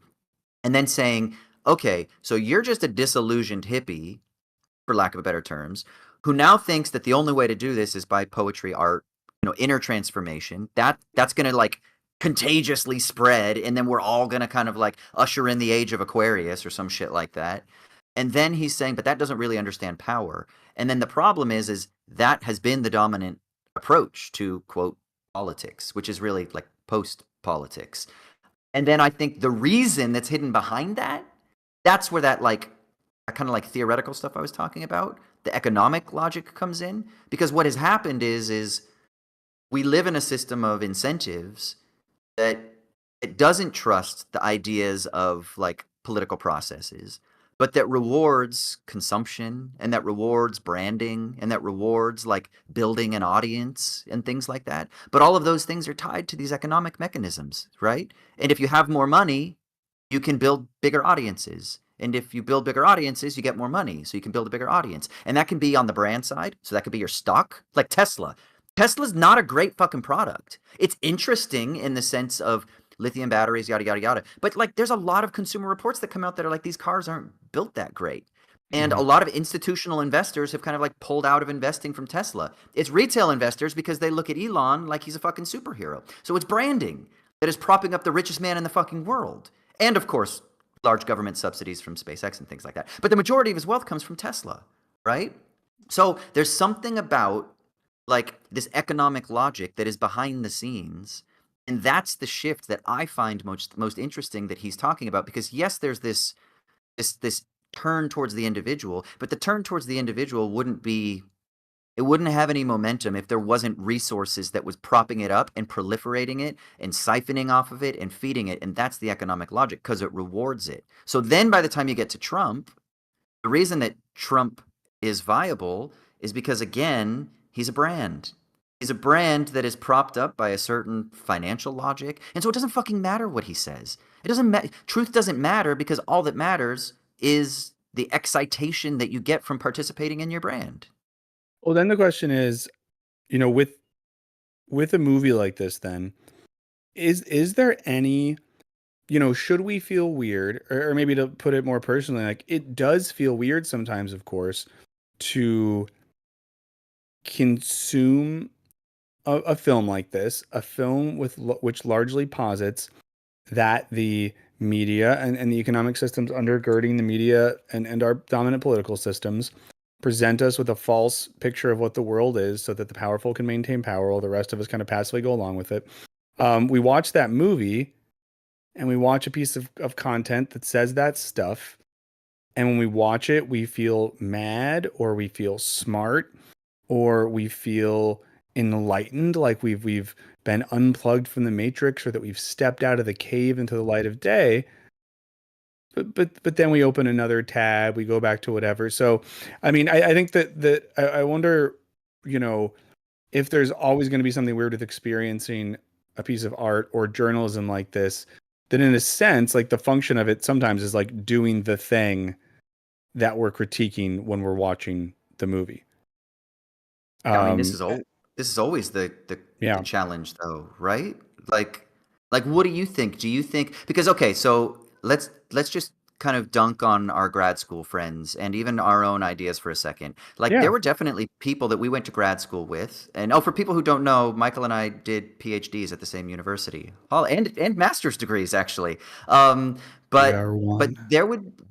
and then saying, okay, so you're just a disillusioned hippie, for lack of better terms, who now thinks that the only way to do this is by poetry, art, you know, inner transformation. That's going to like contagiously spread, and then we're all going to kind of like usher in the age of Aquarius or some shit like that. And then he's saying, but that doesn't really understand power. And then the problem is that has been the dominant approach to, quote, politics, which is really like post-politics. And then I think the reason that's hidden behind that's where that like kind of like theoretical stuff I was talking about, the economic logic comes in. Because what has happened is we live in a system of incentives that it doesn't trust the ideas of like political processes, but that rewards consumption and that rewards branding and that rewards like building an audience and things like that. But all of those things are tied to these economic mechanisms, right? And if you have more money, you can build bigger audiences. And if you build bigger audiences, you get more money. So you can build a bigger audience. And that can be on the brand side. So that could be your stock, like Tesla. Tesla's not a great fucking product. It's interesting in the sense of lithium batteries, yada, yada, yada. But like there's a lot of consumer reports that come out that are like, these cars aren't built that great. And a lot of institutional investors have kind of like pulled out of investing from Tesla. It's retail investors because they look at Elon like he's a fucking superhero. So it's branding that is propping up the richest man in the fucking world. And of course, large government subsidies from SpaceX and things like that. But the majority of his wealth comes from Tesla, right? So there's something about like this economic logic that is behind the scenes. And that's the shift that I find most interesting that he's talking about. Because yes, there's this turn towards the individual, but the turn towards the individual wouldn't be It wouldn't have any momentum if there wasn't resources that was propping it up and proliferating it and siphoning off of it and feeding it. And that's the economic logic because it rewards it. So then by the time you get to Trump, the reason that Trump is viable is because, again, he's a brand. He's a brand that is propped up by a certain financial logic. And so it doesn't fucking matter what he says. It doesn't matter. Truth doesn't matter because all that matters is the excitation that you get from participating in your brand. Well, then the question is, with a movie like this, then is there any, should we feel weird, or maybe to put it more personally, like it does feel weird sometimes, of course, to consume a film like this, a film which largely posits that the media and the economic systems undergirding the media and our dominant political systems present us with a false picture of what the world is so that the powerful can maintain power while the rest of us kind of passively go along with it. We watch that movie and we watch a piece of content that says that stuff. And when we watch it, we feel mad or we feel smart or we feel enlightened, like we've been unplugged from the matrix or that we've stepped out of the cave into the light of day. But then we open another tab, we go back to whatever. So, I mean, I think that I wonder, if there's always going to be something weird with experiencing a piece of art or journalism like this, then in a sense, like the function of it sometimes is like doing the thing that we're critiquing when we're watching the movie. I mean, this is always the Yeah. challenge, though, right? Like, what do you think? Do you think because okay, so let's just kind of dunk on our grad school friends and even our own ideas for a second. Like, Yeah. there were definitely people that we went to grad school with, and for people who don't know, Michael and I did PhDs at the same university, and master's degrees actually. AR But one.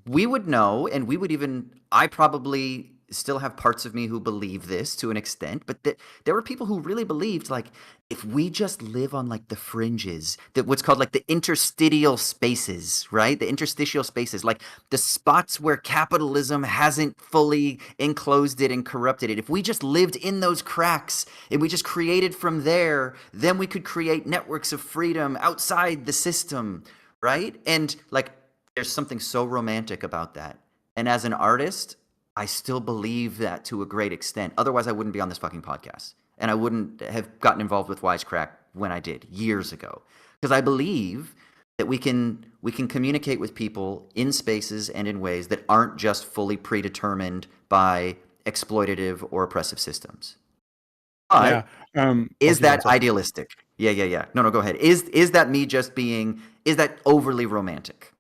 we would know, and we would even I probably still have parts of me who believe this to an extent, but there were people who really believed like if we just live on like the fringes, that what's called like the interstitial spaces, right? The interstitial spaces, like the spots where capitalism hasn't fully enclosed it and corrupted it. If we just lived in those cracks and we just created from there, then we could create networks of freedom outside the system, right? And like there's something so romantic about that. And as an artist, I still believe that to a great extent. Otherwise, I wouldn't be on this fucking podcast. And I wouldn't have gotten involved with Wisecrack when I did years ago. Because I believe that we can communicate with people in spaces and in ways that aren't just fully predetermined by exploitative or oppressive systems. But is that idealistic? Yeah. No, go ahead. Is that me just being, is that overly romantic?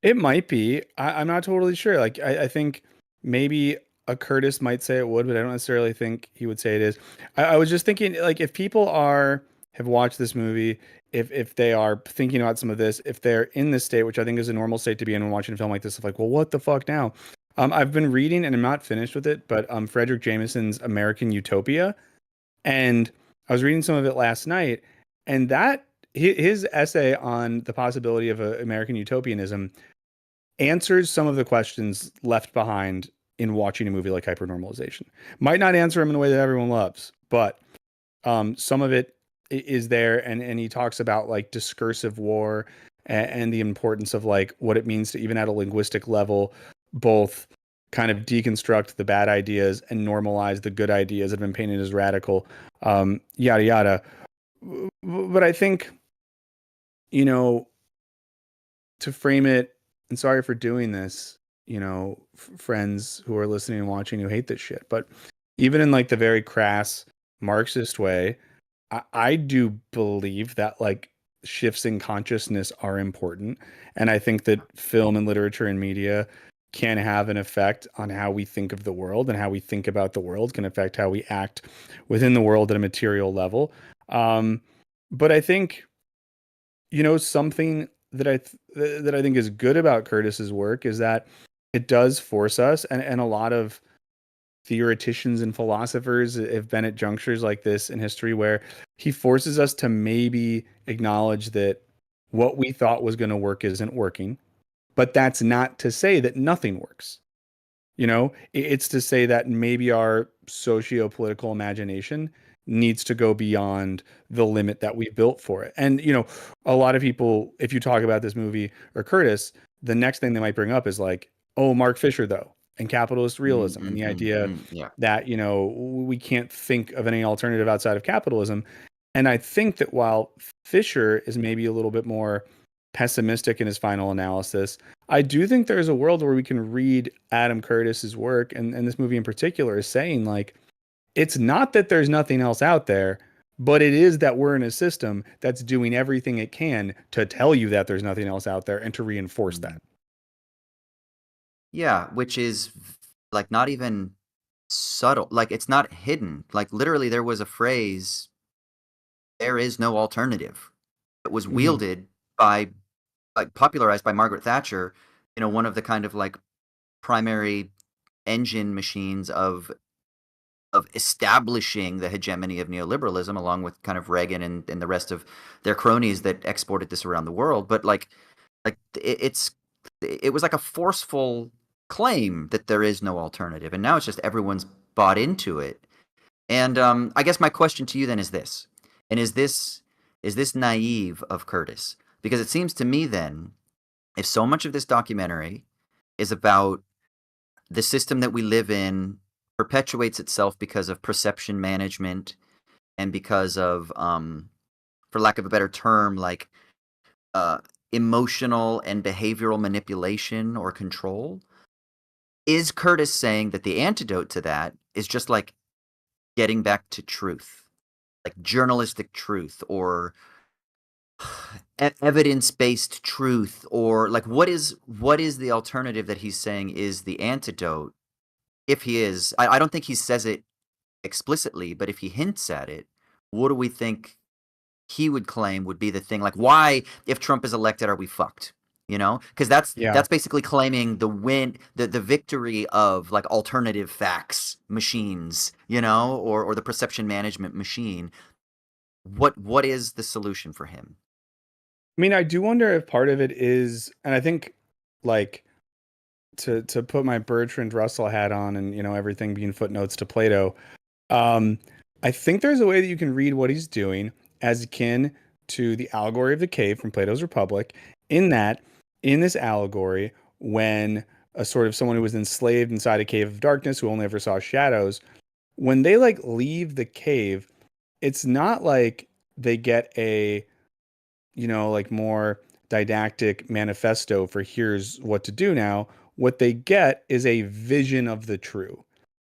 It might be. I'm not totally sure. Like, I think maybe a Curtis might say it would, but I don't necessarily think he would say it is. I was just thinking, like, if people have watched this movie, if they are thinking about some of this, if they're in this state, which I think is a normal state to be in when watching a film like this, of like, well, what the fuck now? I've been reading, and I'm not finished with it, but Frederick Jameson's American Utopia, and I was reading some of it last night, and that his essay on the possibility of American utopianism answers some of the questions left behind in watching a movie like Hypernormalization. Might not answer them in a way that everyone loves, but some of it is there, and he talks about like discursive war and the importance of like what it means to, even at a linguistic level, both kind of deconstruct the bad ideas and normalize the good ideas that have been painted as radical, yada yada. But I think, to frame it, and sorry for doing this, friends who are listening and watching who hate this shit, but even in like the very crass Marxist way, I do believe that like shifts in consciousness are important. And I think that film and literature and media can have an effect on how we think of the world, and how we think about the world can affect how we act within the world at a material level. But I think, something that I think is good about Curtis's work is that it does force us, and a lot of theoreticians and philosophers have been at junctures like this in history where he forces us to maybe acknowledge that what we thought was going to work isn't working. But that's not to say that nothing works. It's to say that maybe our socio-political imagination needs to go beyond the limit that we built for it. And a lot of people, if you talk about this movie or Curtis, the next thing they might bring up is like, oh, Mark Fisher though, and capitalist realism, and the idea Yeah. that we can't think of any alternative outside of capitalism. And I think that while Fisher is maybe a little bit more pessimistic in his final analysis, I do think there's a world where we can read Adam Curtis's work, and this movie in particular is saying like, it's not that there's nothing else out there, but it is that we're in a system that's doing everything it can to tell you that there's nothing else out there and to reinforce that. Yeah, which is like not even subtle. Like it's not hidden. Like literally there was a phrase, there is no alternative. It was wielded by, like popularized by Margaret Thatcher, one of the kind of like primary engine machines of establishing the hegemony of neoliberalism, along with kind of Reagan and the rest of their cronies that exported this around the world. But like it was like a forceful claim that there is no alternative, and now it's just everyone's bought into it. And I guess my question to you then is this: and is this naive of Curtis? Because it seems to me then, if so much of this documentary is about the system that we live in perpetuates itself because of perception management and because of, for lack of a better term, like emotional and behavioral manipulation or control, is Curtis saying that the antidote to that is just like getting back to truth, like journalistic truth or evidence-based truth, or like what is the alternative that he's saying is the antidote? If he is, I don't think he says it explicitly, but if he hints at it, what do we think he would claim would be the thing? Like, why, if Trump is elected, are we fucked? Because that's basically claiming the victory of like alternative facts machines, or the perception management machine. What is the solution for him? I mean, I do wonder if part of it is, and I think like to put my Bertrand Russell hat on and everything being footnotes to Plato, I think there's a way that you can read what he's doing as akin to the allegory of the cave from Plato's Republic, in that in this allegory, when a sort of someone who was enslaved inside a cave of darkness who only ever saw shadows, when they like leave the cave, it's not like they get a like more didactic manifesto for here's what to do now. What they get is a vision of the true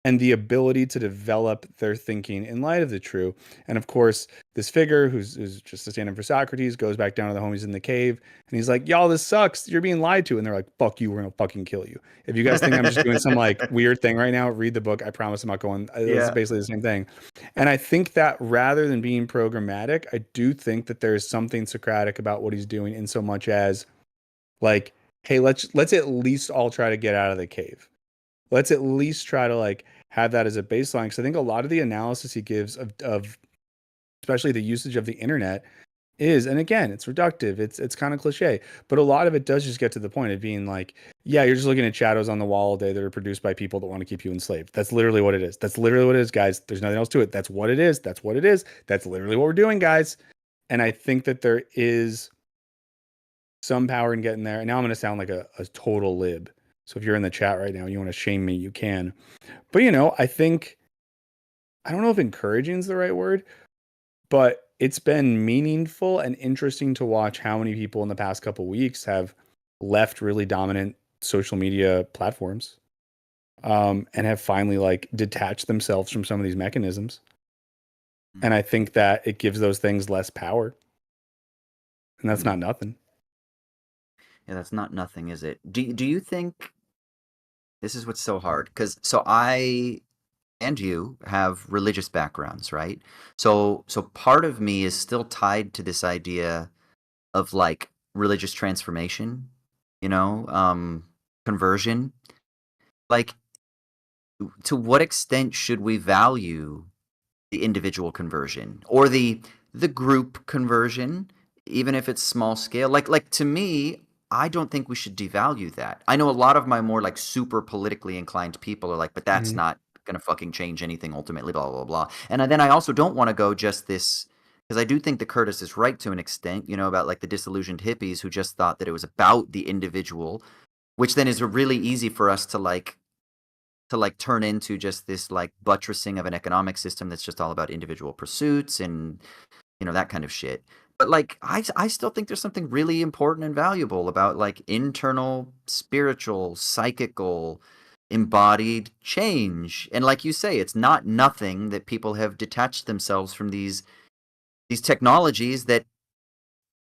and the ability to develop their thinking in light of the true. And of course, this figure who's just a stand-in for Socrates goes back down to the homies in the cave and he's like, y'all, this sucks. You're being lied to. And they're like, fuck you. We're going to fucking kill you. If you guys think I'm just doing some like weird thing right now, read the book. I promise I'm not going. It's basically the same thing. And I think that rather than being programmatic, I do think that there's something Socratic about what he's doing, in so much as like, hey, let's at least all try to get out of the cave. Let's at least try to like have that as a baseline. Because I think a lot of the analysis he gives of especially the usage of the internet is, and again, it's reductive, it's kind of cliche, but a lot of it does just get to the point of being like, yeah, you're just looking at shadows on the wall all day that are produced by people that want to keep you enslaved. That's literally what it is. That's literally what it is, guys. There's nothing else to it. That's what it is. That's what it is. That's literally what we're doing, guys. And I think that there is some power in getting there. And now I'm going to sound like a total lib. So if you're in the chat right now, you want to shame me, you can. But, I think, I don't know if encouraging is the right word, but it's been meaningful and interesting to watch how many people in the past couple weeks have left really dominant social media platforms, and have finally like detached themselves from some of these mechanisms. And I think that it gives those things less power. And that's not nothing. Yeah, that's not nothing, is it? Do you think this is what's so hard? Because so I and you have religious backgrounds, right? So part of me is still tied to this idea of like religious transformation, conversion. Like, to what extent should we value the individual conversion or the group conversion, even if it's small scale? Like to me, I don't think we should devalue that. I know a lot of my more like super politically inclined people are like, but that's not going to fucking change anything ultimately, blah, blah, blah. And then I also don't want to go just this, because I do think that Curtis is right to an extent, about like the disillusioned hippies who just thought that it was about the individual, which then is really easy for us to turn into just this like buttressing of an economic system that's just all about individual pursuits and that kind of shit. But like I still think there's something really important and valuable about like internal spiritual, psychical, embodied change. And like you say, it's not nothing that people have detached themselves from these technologies that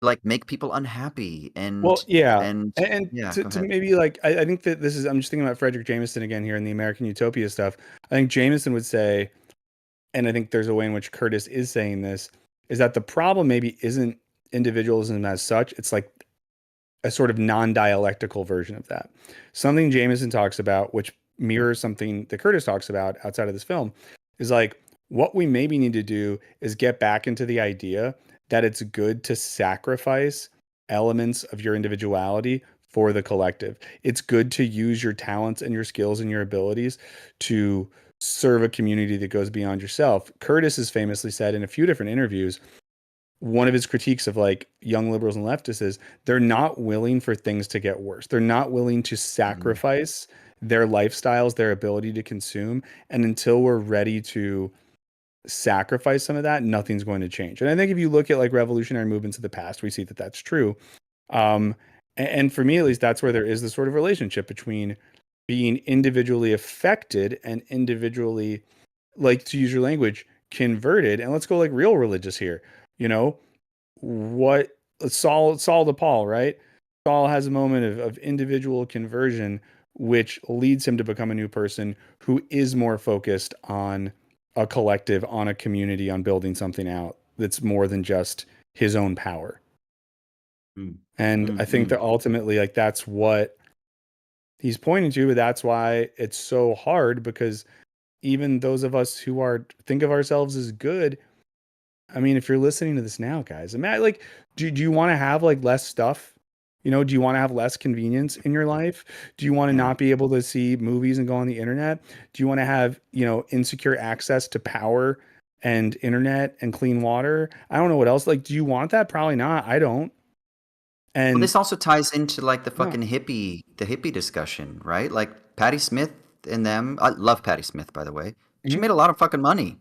like make people unhappy Well, yeah. and And yeah, to, go to ahead. maybe like, I think that this is, I'm just thinking about Frederick Jameson again here in the American Utopia stuff. I think Jameson would say, and I think there's a way in which Curtis is saying this, is that the problem maybe isn't individualism as such. It's like a sort of non-dialectical version of that. Something Jameson talks about, which mirrors something that Curtis talks about outside of this film, is like what we maybe need to do is get back into the idea that it's good to sacrifice elements of your individuality for the collective. It's good to use your talents and your skills and your abilities to serve a community that goes beyond yourself. Curtis has famously said in a few different interviews, one of his critiques of like young liberals and leftists is they're not willing for things to get worse. They're not willing to sacrifice their lifestyles, their ability to consume. And until we're ready to sacrifice some of that, nothing's going to change. And I think if you look at like revolutionary movements of the past, we see that that's true. And for me, at least, that's where there is this sort of relationship between being individually affected and individually, like to use your language, converted. And let's go like real religious here. What Saul to Paul, right? Saul has a moment of individual conversion, which leads him to become a new person who is more focused on a collective, on a community, on building something out that's more than just his own power. And I think that ultimately, like, that's what he's pointing to, but that's why it's so hard, because even those of us who think of ourselves as good, I mean, if you're listening to this now, guys, I mean, like, do you want to have like less stuff? Do you want to have less convenience in your life? Do you want to not be able to see movies and go on the internet? Do you want to have, insecure access to power and internet and clean water? I don't know what else. Like, do you want that? Probably not. I don't. And Well, this also ties into like the hippie discussion, right? Like Patti Smith and them. I love Patti Smith, by the way. She made a lot of fucking money.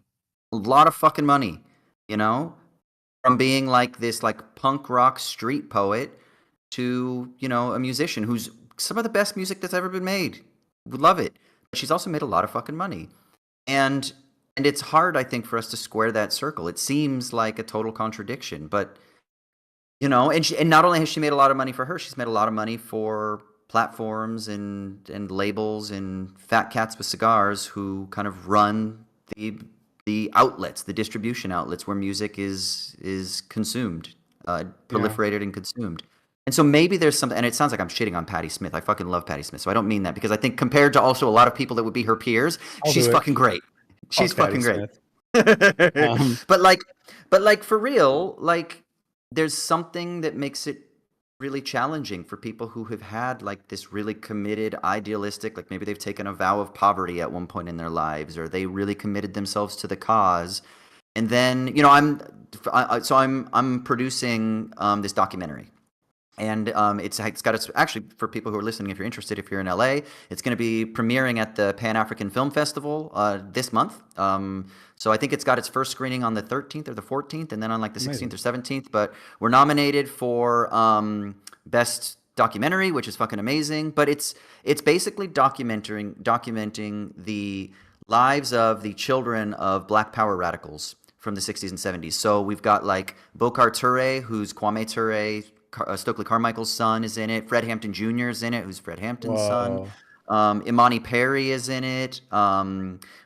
A lot of fucking money, from being like this like punk rock street poet to, a musician who's some of the best music that's ever been made. Would love it. But she's also made a lot of fucking money. And it's hard, I think, for us to square that circle. It seems like a total contradiction, but and not only has she made a lot of money for her, she's made a lot of money for platforms and labels and fat cats with cigars who kind of run the outlets, the distribution outlets where music is consumed, proliferated and consumed. And so maybe there's something, and it sounds like I'm shitting on Patti Smith. I fucking love Patti Smith, so I don't mean that, because I think compared to also a lot of people that would be her peers, she's fucking great. She's fucking great. But like for real, like there's something that makes it really challenging for people who have had like this really committed, idealistic, like maybe they've taken a vow of poverty at one point in their lives, or they really committed themselves to the cause. And then, I'm producing this documentary. And it's got its, actually, for people who are listening, if you're interested, if you're in LA, it's going to be premiering at the Pan-African Film Festival this month. So I think it's got its first screening on the 13th or the 14th, and then on like the 16th or 17th. But we're nominated for Best Documentary, which is fucking amazing. But it's basically documenting the lives of the children of Black Power radicals from the 60s and 70s. So we've got like Bokar Toure, who's Kwame Ture, Stokely Carmichael's son is in it. Fred Hampton Jr. is in it, who's Fred Hampton's son. Imani Perry is in it.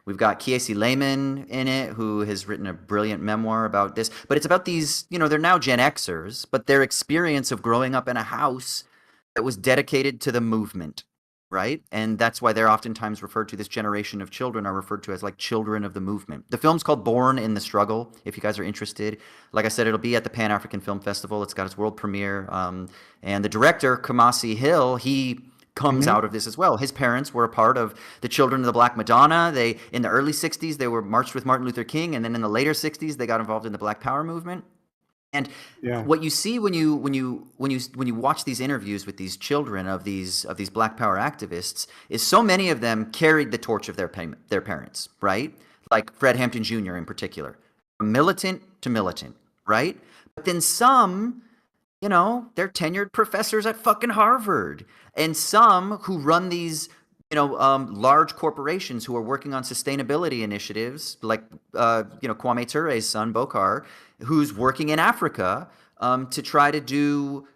We've got Kiesi Lehman in it, who has written a brilliant memoir about this. But it's about these, they're now Gen Xers, but their experience of growing up in a house that was dedicated to the movement, right? And that's why they're oftentimes referred to, this generation of children are referred to as like children of the movement. The film's called Born in the Struggle, if you guys are interested. Like I said, it'll be at the Pan-African Film Festival. It's got its world premiere. And the director, Kamasi Hill, he comes Mhm. out of this as well. His parents were a part of the Children of the Black Madonna. They, in the early 60s, they were marched with Martin Luther King, and then in the later 60s, they got involved in the Black Power movement. And Yeah. what you see when you watch these interviews with these children of these Black Power activists is so many of them carried the torch of their parents, right? Like Fred Hampton Jr. in particular, from militant to militant, right? But then some, they're tenured professors at fucking Harvard, and some who run these, large corporations who are working on sustainability initiatives, like, Kwame Ture's son, Bokar, who's working in Africa to try to do,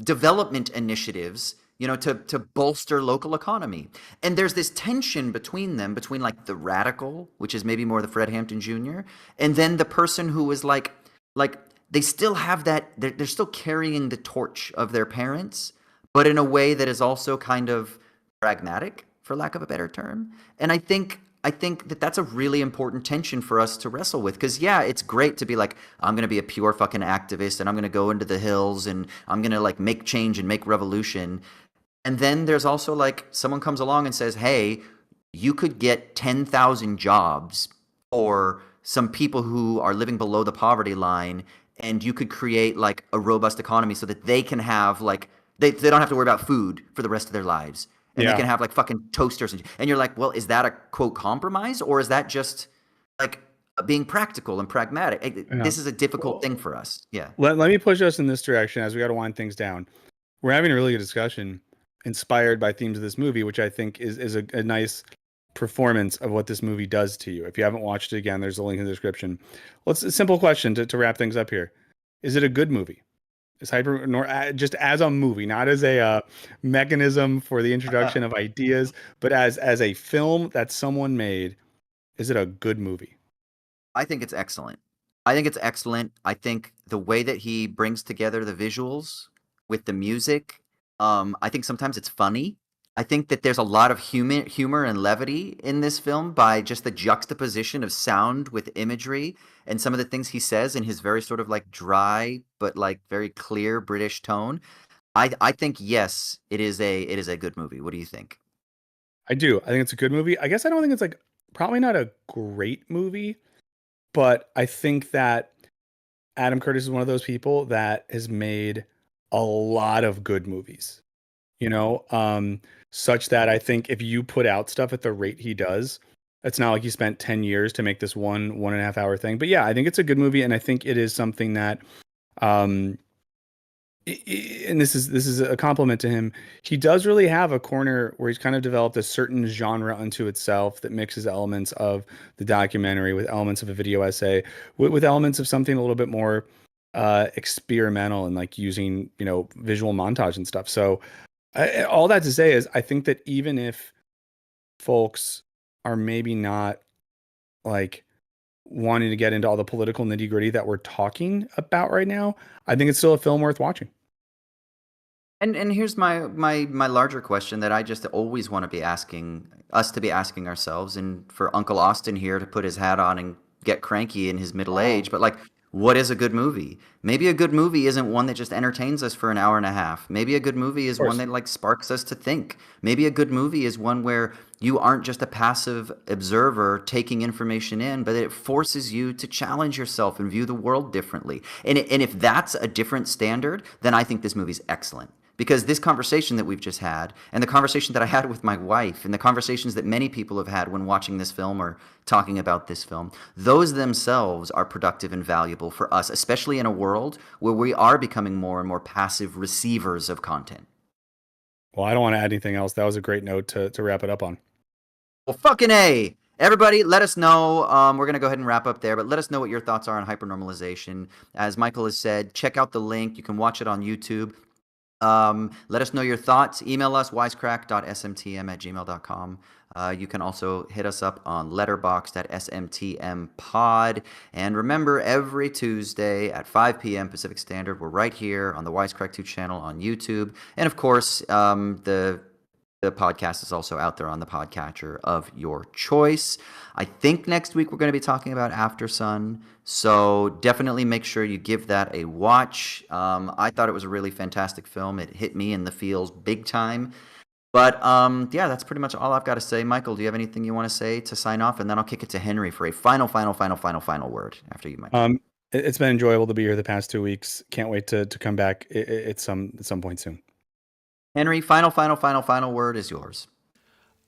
development initiatives, to bolster local economy. And there's this tension between them, between like the radical, which is maybe more the Fred Hampton Jr., and then the person who is like they still have that, they're still carrying the torch of their parents, but in a way that is also kind of pragmatic, for lack of a better term. And I think that that's a really important tension for us to wrestle with. Because, yeah, it's great to be like, I'm going to be a pure fucking activist and I'm going to go into the hills and I'm going to like make change and make revolution. And then there's also like someone comes along and says, hey, you could get 10,000 jobs for some people who are living below the poverty line, and you could create like a robust economy so that they can have like, they don't have to worry about food for the rest of their lives. And they Yeah. can have like fucking toasters. And you're like, well, is that a quote compromise, or is that just like being practical and pragmatic? Yeah. This is a difficult thing for us. Yeah. Let me push us in this direction as we got to wind things down. We're having a really good discussion inspired by themes of this movie, which I think is a nice performance of what this movie does to you. If you haven't watched it, again, there's a link in the description. A simple question to wrap things up here. Is it a good movie? Is just as a movie, not as a mechanism for the introduction of ideas, but as a film that someone made, is it a good movie? I think it's excellent. I think it's excellent. I think the way that he brings together the visuals with the music, I think sometimes it's funny. I think that there's a lot of humor and levity in this film by just the juxtaposition of sound with imagery and some of the things he says in his very sort of like dry but like very clear British tone. I think yes, it is a good movie. What do you think? I do. I think it's a good movie. I guess I don't think it's like probably not a great movie, but I think that Adam Curtis is one of those people that has made a lot of good movies, you know, such that I think if you put out stuff at the rate he does, it's not like he spent 10 years to make this 1.5 hour thing. But yeah, I think it's a good movie. And I think it is something that, um, and this is a compliment to him. He does really have a corner where he's kind of developed a certain genre unto itself that mixes elements of the documentary with elements of a video essay, with elements of something a little bit more experimental and like using visual montage and stuff. So all that to say is, I think that even if folks are maybe not like wanting to get into all the political nitty gritty that we're talking about right now, I think it's still a film worth watching. And here's my larger question that I just always want to be asking us to be asking ourselves, and for Uncle Austin here to put his hat on and get cranky in his middle age, but like, what is a good movie? Maybe a good movie isn't one that just entertains us for an hour and a half. Maybe a good movie is one that like sparks us to think. Maybe a good movie is one where you aren't just a passive observer taking information in, but it forces you to challenge yourself and view the world differently. And if that's a different standard, then I think this movie's excellent. Because this conversation that we've just had, and the conversation that I had with my wife, and the conversations that many people have had when watching this film or talking about this film, those themselves are productive and valuable for us, especially in a world where we are becoming more and more passive receivers of content. Well, I don't want to add anything else. That was a great note to wrap it up on. Well, fucking A. Everybody, let us know. We're going to go ahead and wrap up there, but let us know what your thoughts are on hypernormalization. As Michael has said, check out the link. You can watch it on YouTube. Let us know your thoughts. Email us, wisecrack.smtm@gmail.com. You can also hit us up on Letterboxd at smtmpod. And remember, every Tuesday at 5 p.m. Pacific Standard, we're right here on the Wisecrack 2 channel on YouTube. And of course, the The podcast is also out there on the podcatcher of your choice. I think next week we're going to be talking about After Sun, so definitely make sure you give that a watch. I thought it was a really fantastic film. It hit me in the feels big time. But yeah, that's pretty much all I've got to say. Michael, do you have anything you want to say to sign off? And then I'll kick it to Henry for a final word after you, Michael. It's been enjoyable to be here the past 2 weeks. Can't wait to come back at some point soon. Henry, final word is yours.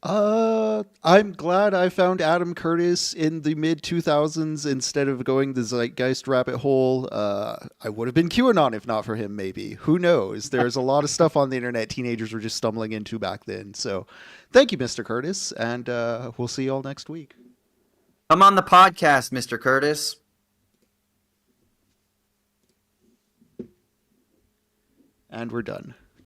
I'm glad I found Adam Curtis in the mid 2000s instead of going the Zeitgeist rabbit hole. I would have been QAnon if not for him, maybe. Who knows? There's a lot of stuff on the internet teenagers were just stumbling into back then. So thank you, Mr. Curtis, and we'll see you all next week. Come on the podcast, Mr. Curtis. And we're done.